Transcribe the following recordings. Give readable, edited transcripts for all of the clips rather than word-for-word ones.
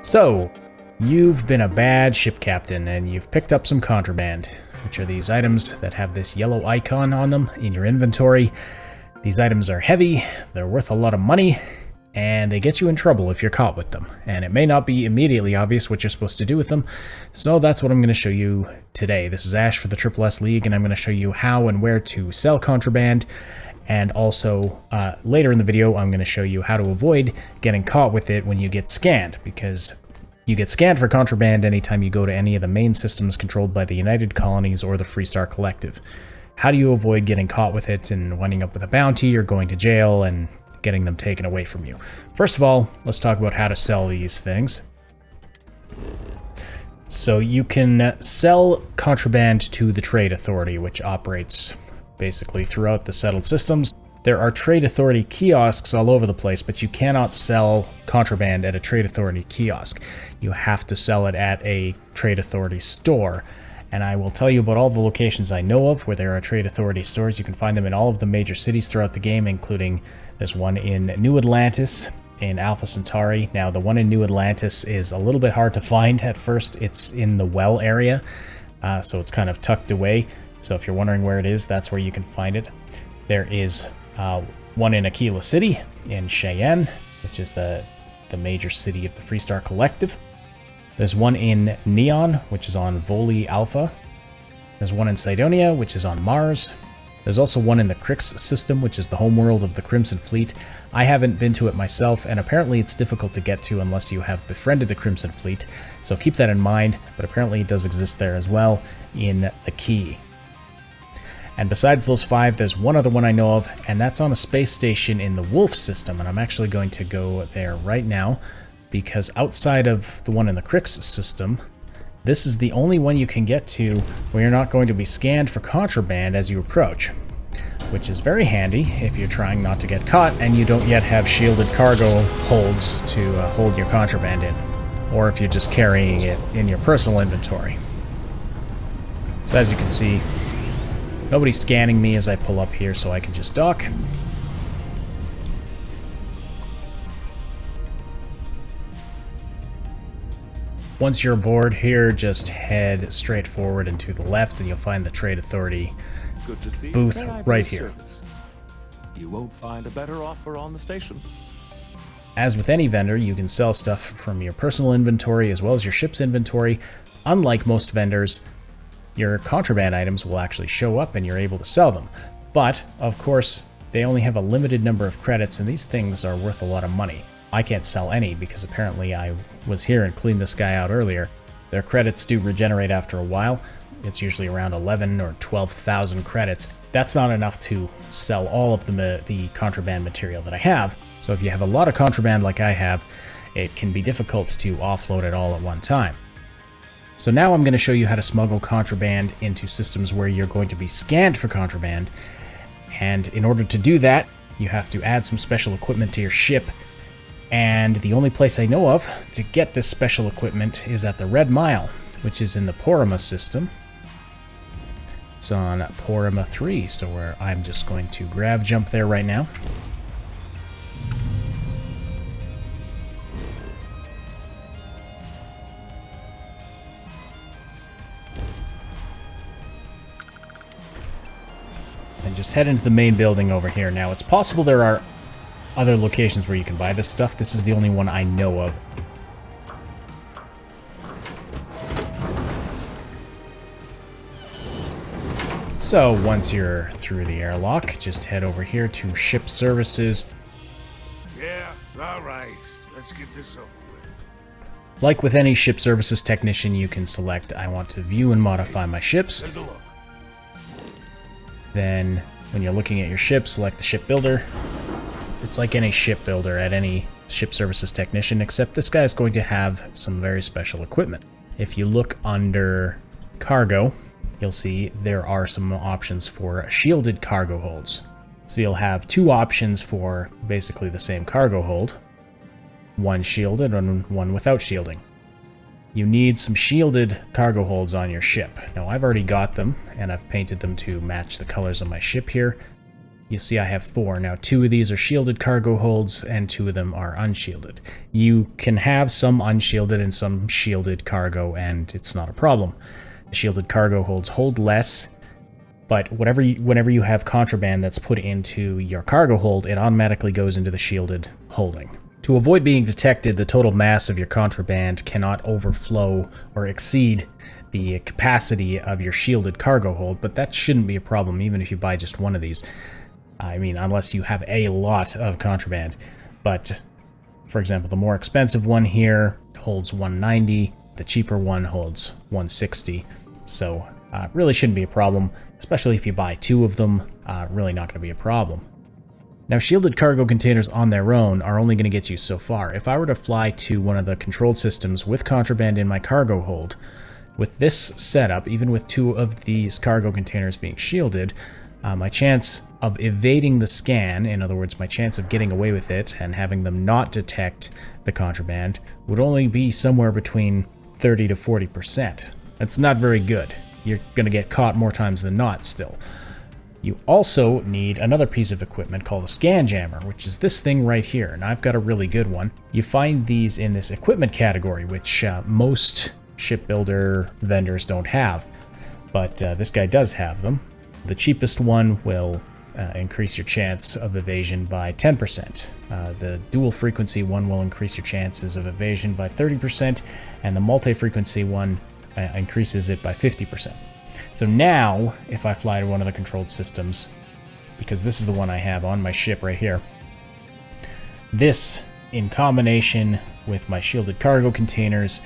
So, you've been a bad ship captain and you've picked up some contraband, which are these items that have this yellow icon on them in your inventory. These items are heavy, they're worth a lot of money, and they get you in trouble if you're caught with them. And it may not be immediately obvious what you're supposed to do with them, so that's what I'm going to show you today. This is Ash for the SSS League, and I'm going to show you how and where to sell contraband. And also, later in the video, I'm going to show you how to avoid getting caught with it when you get scanned, because you get scanned for contraband anytime you go to any of the main systems controlled by the United Colonies or the Freestar Collective. How do you avoid getting caught with it and winding up with a bounty or going to jail and getting them taken away from you? First of all, let's talk about how to sell these things. So you can sell contraband to the Trade Authority, which operates basically throughout the settled systems. There are Trade Authority kiosks all over the place, but you cannot sell contraband at a Trade Authority kiosk. You have to sell it at a Trade Authority store. And I will tell you about all the locations I know of where there are Trade Authority stores. You can find them in all of the major cities throughout the game, including there's one in New Atlantis, in Alpha Centauri. Now, the one in New Atlantis is a little bit hard to find at first. It's in the well area, so it's kind of tucked away. So if you're wondering where it is, that's where you can find it. There is one in Aquila City, in Cheyenne, which is the major city of the Freestar Collective. There's one in Neon, which is on Voli Alpha. There's one in Cydonia, which is on Mars. There's also one in the Crix system, which is the homeworld of the Crimson Fleet. I haven't been to it myself, and apparently it's difficult to get to unless you have befriended the Crimson Fleet, so keep that in mind, but apparently it does exist there as well in the Key. And besides those 5, there's one other one I know of, and that's on a space station in the Wolf system, and I'm actually going to go there right now, because outside of the one in the Crix system, this is the only one you can get to where you're not going to be scanned for contraband as you approach, which is very handy if you're trying not to get caught and you don't yet have shielded cargo holds to hold your contraband in, or if you're just carrying it in your personal inventory. So as you can see, nobody's scanning me as I pull up here, so I can just dock. Once you're aboard here, just head straight forward and to the left, and you'll find the Trade Authority booth right here. You won't find a better offer on the station. As with any vendor, you can sell stuff from your personal inventory as well as your ship's inventory. Unlike most vendors, your contraband items will actually show up and you're able to sell them. But, of course, they only have a limited number of credits, and these things are worth a lot of money. I can't sell any because apparently I was here and cleaned this guy out earlier. Their credits do regenerate after a while. It's usually around 11 or 12,000 credits. That's not enough to sell all of the contraband material that I have. So if you have a lot of contraband like I have, it can be difficult to offload it all at one time. So now I'm going to show you how to smuggle contraband into systems where you're going to be scanned for contraband. And in order to do that, you have to add some special equipment to your ship. And the only place I know of to get this special equipment is at the Red Mile, which is in the Porima system. It's on Porima 3, so I'm just going to grav jump there right now. And just head into the main building over here. Now, it's possible there are other locations where you can buy this stuff. This is the only one I know of. So once you're through the airlock, just head over here to Ship Services. Yeah, all right. Let's get this over with. Like with any Ship Services technician, you can select, I want to view and modify my ships. Take a look. Then, when you're looking at your ship, select the Ship Builder. It's like any shipbuilder at any Ship Services technician, except this guy is going to have some very special equipment. If you look under cargo, you'll see there are some options for shielded cargo holds. So you'll have 2 options for basically the same cargo hold. One shielded and one without shielding. You need some shielded cargo holds on your ship. Now I've already got them, and I've painted them to match the colors of my ship here. you'll see I have 4. Now 2 of these are shielded cargo holds and 2 of them are unshielded. You can have some unshielded and some shielded cargo and it's not a problem. The shielded cargo holds hold less, but whenever you have contraband that's put into your cargo hold, it automatically goes into the shielded holding. To avoid being detected, the total mass of your contraband cannot overflow or exceed the capacity of your shielded cargo hold, but that shouldn't be a problem even if you buy just one of these. I mean, unless you have a lot of contraband. But, for example, the more expensive one here holds 190, the cheaper one holds 160, so really shouldn't be a problem, especially if you buy 2 of them, really not going to be a problem. Now, shielded cargo containers on their own are only going to get you so far. If I were to fly to one of the controlled systems with contraband in my cargo hold, with this setup, even with 2 of these cargo containers being shielded, my chance of evading the scan, in other words, my chance of getting away with it and having them not detect the contraband, would only be somewhere between 30 to 40%. That's not very good. You're going to get caught more times than not still. You also need another piece of equipment called a scan jammer, which is this thing right here, and I've got a really good one. You find these in this equipment category, which most shipbuilder vendors don't have, but this guy does have them. The cheapest one will increase your chance of evasion by 10%. The dual frequency one will increase your chances of evasion by 30%, and the multi-frequency one increases it by 50%. So now, if I fly to one of the controlled systems, because this is the one I have on my ship right here, this, in combination with my shielded cargo containers,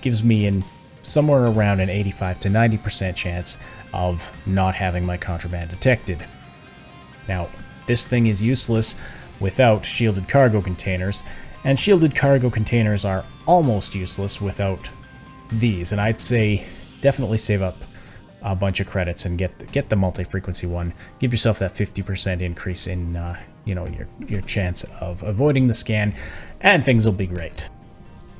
gives me somewhere around an 85 to 90% chance of not having my contraband detected. Now, this thing is useless without shielded cargo containers, and shielded cargo containers are almost useless without these, and I'd say definitely save up a bunch of credits and get the multi-frequency one. Give yourself that 50% increase in your chance of avoiding the scan, and things will be great.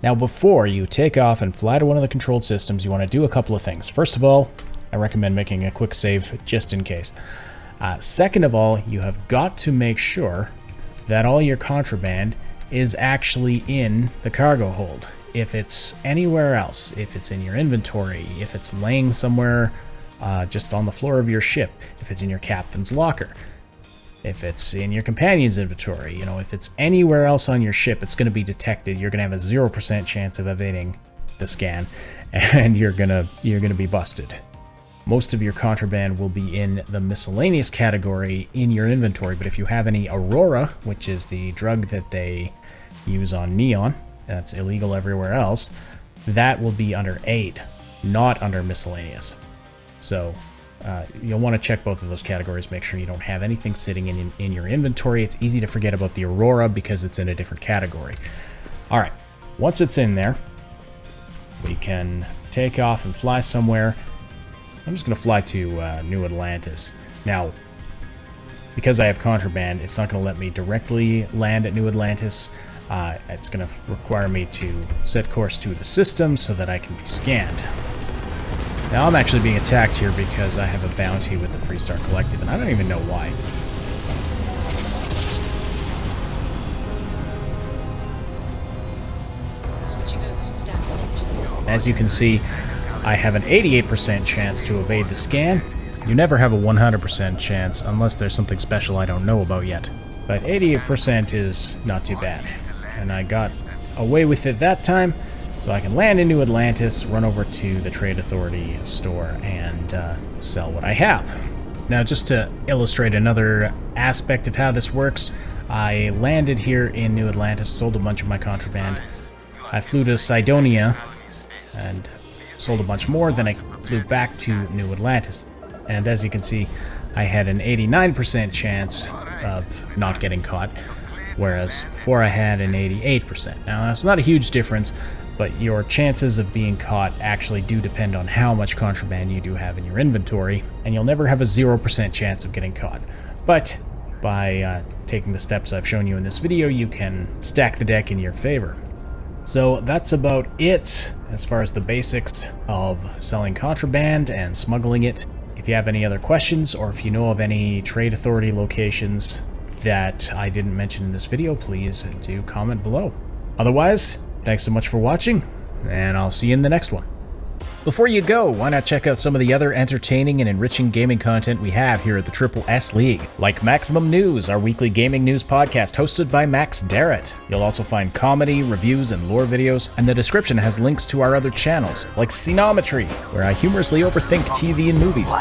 Now, before you take off and fly to one of the controlled systems, you want to do a couple of things. First of all, I recommend making a quick save just in case. Second of all, you have got to make sure that all your contraband is actually in the cargo hold. If it's anywhere else, if it's in your inventory, if it's laying somewhere just on the floor of your ship, if it's in your captain's locker, if it's in your companion's inventory, if it's anywhere else on your ship, it's going to be detected. You're going to have a 0% chance of evading the scan, and you're gonna be busted. Most of your contraband will be in the miscellaneous category in your inventory, but if you have any Aurora, which is the drug that they use on Neon, that's illegal everywhere else, that will be under aid, not under miscellaneous. So you'll want to check both of those categories, make sure you don't have anything sitting in your inventory. It's easy to forget about the Aurora because it's in a different category. Alright, once it's in there, we can take off and fly somewhere. I'm just going to fly to New Atlantis. Now, because I have contraband, it's not going to let me directly land at New Atlantis. It's going to require me to set course to the system so that I can be scanned. Now, I'm actually being attacked here because I have a bounty with the Freestar Collective, and I don't even know why. As you can see, I have an 88% chance to evade the scan. You never have a 100% chance unless there's something special I don't know about yet. But 88% is not too bad. And I got away with it that time, so I can land in New Atlantis, run over to the Trade Authority store, and sell what I have. Now, just to illustrate another aspect of how this works, I landed here in New Atlantis, sold a bunch of my contraband. I flew to Cydonia and sold a bunch more, then I flew back to New Atlantis. And as you can see, I had an 89% chance of not getting caught, whereas before I had an 88%. Now, that's not a huge difference, but your chances of being caught actually do depend on how much contraband you do have in your inventory, and you'll never have a 0% chance of getting caught. But by taking the steps I've shown you in this video, you can stack the deck in your favor. So that's about it as far as the basics of selling contraband and smuggling it. If If you have any other questions, or if you know of any trade authority locations that I didn't mention in this video, please do comment below. Otherwise, thanks so much for watching, and I'll see you in the next one. Before you go, why not check out some of the other entertaining and enriching gaming content we have here at the Triple S League, like Maximum News, our weekly gaming news podcast hosted by Max Darrett. You'll also find comedy, reviews, and lore videos, and the description has links to our other channels, like Scenometry, where I humorously overthink TV and movies.